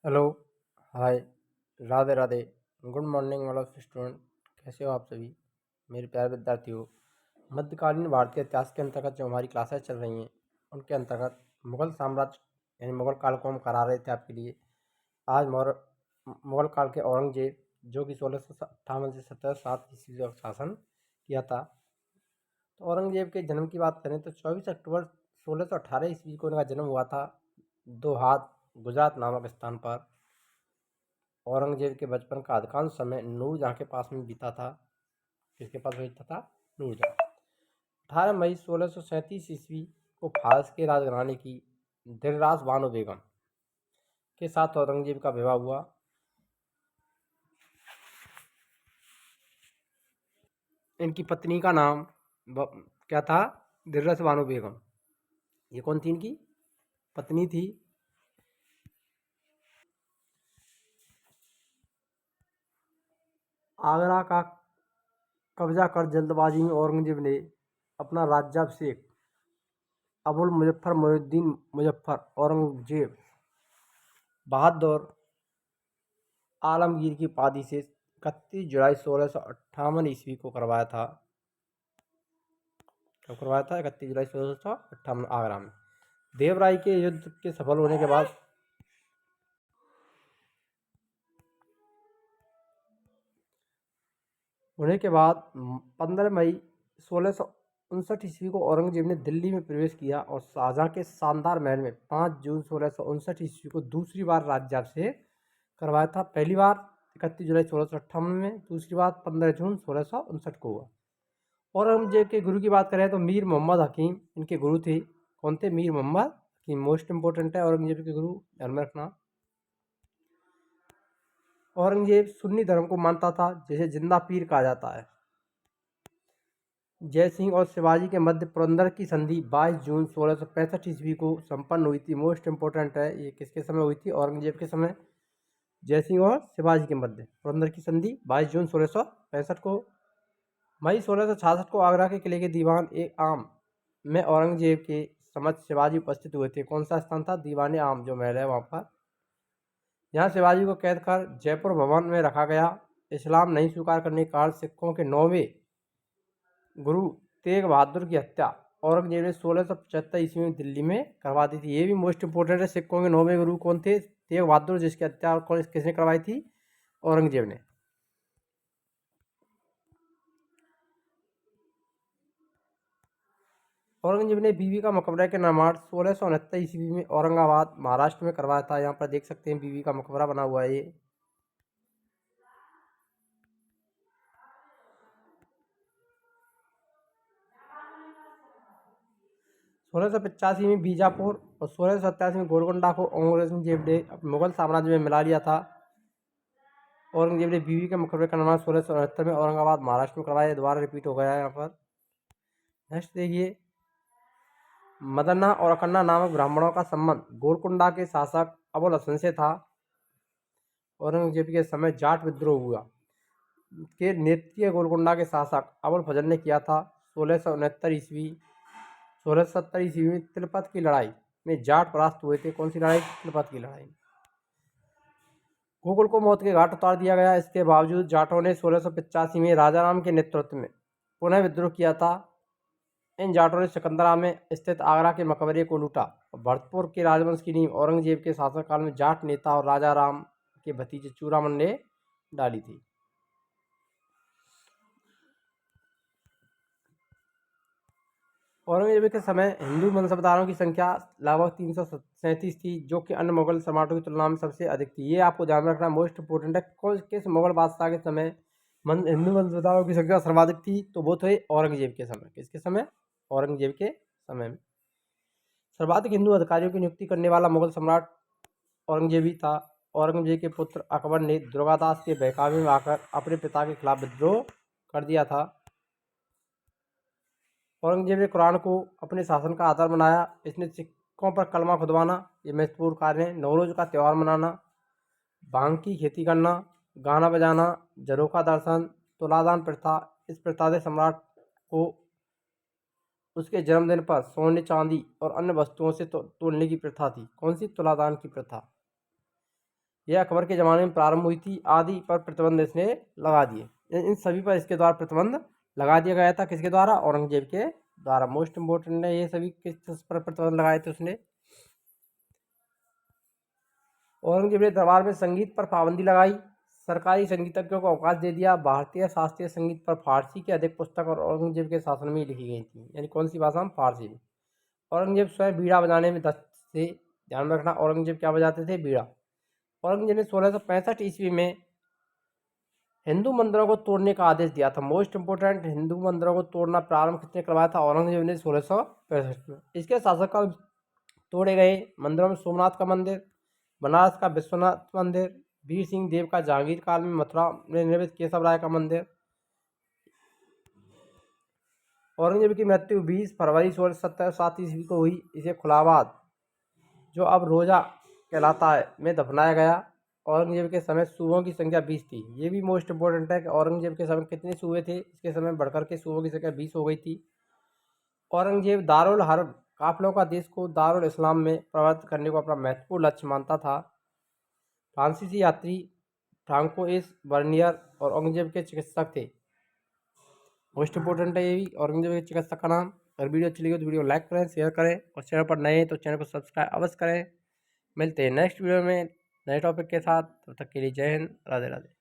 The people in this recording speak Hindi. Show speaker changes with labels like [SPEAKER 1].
[SPEAKER 1] Hello. Hi. Radhe Radhe. Good morning all of student. कैसे हो आप सभी मेरे प्यारे विद्यार्थियों। मध्यकालीन भारतीय इतिहास के अंतर्गत जो हमारी क्लासेस चल रही हैं उनके अंतर्गत मुगल साम्राज्य यानी मुगल काल को हम करा रहे थे आपके लिए। आज मुगल काल के औरंगजेब जो कि 1658 से 1707 ईस्वी तक शासन किया था। तो औरंगजेब के जन्म की बात करें तो 24 अक्टूबर 1618 ईस्वी को इनका जन्म हुआ था दोहात गुजरात नामक स्थान पर। औरंगजेब के बचपन का अधिकांश समय नूरजहाँ के पास में बीता था। किसके पास बीता था? नूरजहाँ। 18 मई 1637 ईस्वी को फारस के राजघराने की दिलरास बानो बेगम के साथ औरंगजेब का विवाह हुआ। इनकी पत्नी का नाम क्या था? दिलरास बानो बेगम। ये कौन थी? इनकी पत्नी थी। आगरा का कब्जा कर जल्दबाजी में औरंगजेब ने अपना राज्याभिषेक अबुल मुजफ्फर मोहिउद्दीन मुजफ्फर औरंगजेब बहादुर आलमगीर की उपाधि से 31 जुलाई 1658 ईस्वी को करवाया था। कब करवाया था? 31 जुलाई 1658 आगरा में। देवराय के युद्ध के सफल होने के बाद 15 मई 1659 ईस्वी को औरंगजेब ने दिल्ली में प्रवेश किया और शाहजहाँ के शानदार महल में 5 जून 1659 ईस्वी को दूसरी बार राज्याभिषेक करवाया था। पहली बार 31 जुलाई 1658 में, दूसरी बार 15 जून 1659 को हुआ। औरंगजेब के गुरु की बात करें तो मीर मोहम्मद हकीम इनके गुरु थे। कौन थे? मीर मोहम्मद हकीम। मोस्ट इंपोर्टेंट है औरंगजेब के गुरु, ध्यान में रखना। औरंगजेब सुन्नी धर्म को मानता था, जिसे जिंदा पीर कहा जाता है। जय सिंह और शिवाजी के मध्य पुरंदर की संधि 22 जून 1665 ईस्वी को संपन्न हुई थी। मोस्ट इंपोर्टेंट है, ये किसके समय हुई थी? औरंगजेब के समय। जय सिंह और शिवाजी के मध्य पुरंदर की संधि 22 जून 1665 को। मई 1666 को आगरा के किले के दीवान ए आम में औरंगजेब के समक्ष शिवाजी उपस्थित हुए थे। कौन सा स्थान था? दीवान ए आम जो महल है वहाँ पर। यहाँ शिवाजी को कैद कर जयपुर भवन में रखा गया। इस्लाम नहीं स्वीकार करने के कारण सिखों के 9वें गुरु तेग बहादुर की हत्या औरंगजेब ने 1675 ईस्वी में दिल्ली में करवा दी थी। ये भी मोस्ट इंपोर्टेंट है। सिखों के 9वें गुरु कौन थे? तेग बहादुर, जिसकी हत्या किसने करवाई थी? औरंगजेब ने। औरंगजेब ने बीबी का मकबरा के निर्माण 1669 ईस्वी में औरंगाबाद महाराष्ट्र में करवाया था। यहाँ पर देख सकते हैं बीबी का मकबरा बना हुआ है। ये 1685 में बीजापुर और 1687 में गोलकोंडा को औरंगजेब ने मुगल साम्राज्य में मिला लिया था। औरंगजेब ने बीबी के मकबरे का निर्माण 1669 में औरंगाबाद महाराष्ट्र में करवाया। दोबारा रिपीट हो गया है यहाँ पर। नेक्स्ट देखिए, मदन्ना और अकन्ना नामक ब्राह्मणों का संबंध गोलकुंडा के शासक अबुल हसन से था। औरंगजेब के समय जाट विद्रोह हुआ के नेतृत्व गोलकुंडा के शासक अबुल फजल ने किया था। 1670 ईस्वी में तिलपत की लड़ाई में जाट परास्त हुए थे। कौन सी लड़ाई? तिलपत की लड़ाई। गोकुल को मौत के घाट उतार दिया गया। इसके बावजूद जाटों ने 1685 में राजाराम के नेतृत्व में पुनः विद्रोह किया था। इन जाटों ने सिकंदरा में स्थित आगरा के मकबरे को लूटा और भरतपुर के राजवंश की नींव औरंगजेब के शासनकाल में जाट नेता और राजा राम के भतीजे चूड़ामन ने डाली थी। औरंगजेब के समय हिंदू वंशधारों की संख्या लगभग 337 थी, जो कि अन्य मुगल सम्राटों की तुलना में सबसे अधिक थी। ये आपको ध्यान में रखना मोस्ट इंपोर्टेंट है। किस मुगल बादशाह के समय हिंदू वंशधारों की संख्या सर्वाधिक थी? तो वो थे औरंगजेब के समय। किसके समय? औरंगजेब के समय में सर्वाधिक हिंदू अधिकारियों की नियुक्ति करने वाला मुगल सम्राट औरंगजेब ही था। औरंगजेब के पुत्र अकबर ने दुर्गादास के बहकावे में आकर अपने पिता के खिलाफ विद्रोह कर दिया था। औरंगजेब ने कुरान को अपने शासन का आधार बनाया। इसने सिक्कों पर कलमा खुदवाना, ये महत्वपूर्ण कार्य है। नवरोज का त्यौहार मनाना, भांग की खेती करना, गाना बजाना, झरोखा दर्शन, तुलादान प्रथा। इस प्रथा से सम्राट को उसके जन्मदिन पर सोने चांदी और अन्य वस्तुओं से तोड़ने की प्रथा थी। कौन सी? तुलादान की प्रथा। यह अकबर के ज़माने में प्रारंभ हुई थी आदि पर प्रतिबंध इसने लगा दिए। इन सभी पर इसके द्वारा प्रतिबंध लगा दिया गया था। किसके द्वारा? औरंगजेब के द्वारा। मोस्ट इम्पोर्टेंट है ये सभी किस पर प्रतिबंध लगाए थे उसने। औरंगजेब ने दरबार में संगीत पर पाबंदी लगाई, सरकारी संगीतज्ञों को अवकाश दे दिया। भारतीय शास्त्रीय संगीत पर फारसी की अधिक पुस्तक और औरंगजेब के शासन में लिखी गई थी। यानी कौन सी भाषा में? फारसी में। औरंगजेब स्वयं बीड़ा बजाने में दक्ष थे। ध्यान में रखना, औरंगजेब क्या बजाते थे? बीड़ा। औरंगजेब ने 1665 ईस्वी में हिंदू मंदिरों को तोड़ने का आदेश दिया था। मोस्ट इंपोर्टेंट, हिंदू मंदिरों को तोड़ना प्रारंभ किसने करवाया था? औरंगजेब ने 1665 में। इसके शासनकाल तोड़े गए मंदिरों में सोमनाथ का मंदिर, बनारस का विश्वनाथ मंदिर, वीर सिंह देव का जहांगीर काल में मथुरा में निर्मित केशव राय का मंदिर। औरंगजेब की मृत्यु 20 फरवरी 1607 ईस्वी को हुई। इसे खुलाबाद, जो अब रोजा कहलाता है, में दफनाया गया। औरंगजेब के समय सूबों की संख्या 20 थी। ये भी मोस्ट इंपोर्टेंट है कि औरंगजेब के समय कितने सूबे थे? इसके समय बढ़कर के सूबों की संख्या 20 हो गई थी। औरंगजेब दारुल हर्ब, काफिलों का देश को दारुल इस्लाम में परिवर्तित करने को अपना महत्वपूर्ण लक्ष्य मानता था। फ्रांसीसी यात्री फ्रांकोइस बर्नियर और औरंगजेब के चिकित्सक थे। मोस्ट इंपोर्टेंट है ये भी, औरंगजेब के चिकित्सक का नाम। अगर वीडियो अच्छी लगी तो वीडियो लाइक करें, शेयर करें, और चैनल पर नए हैं तो चैनल को सब्सक्राइब अवश्य करें। मिलते हैं नेक्स्ट वीडियो में नए टॉपिक के साथ। तब तक के लिए जय हिंद, राधे राधे।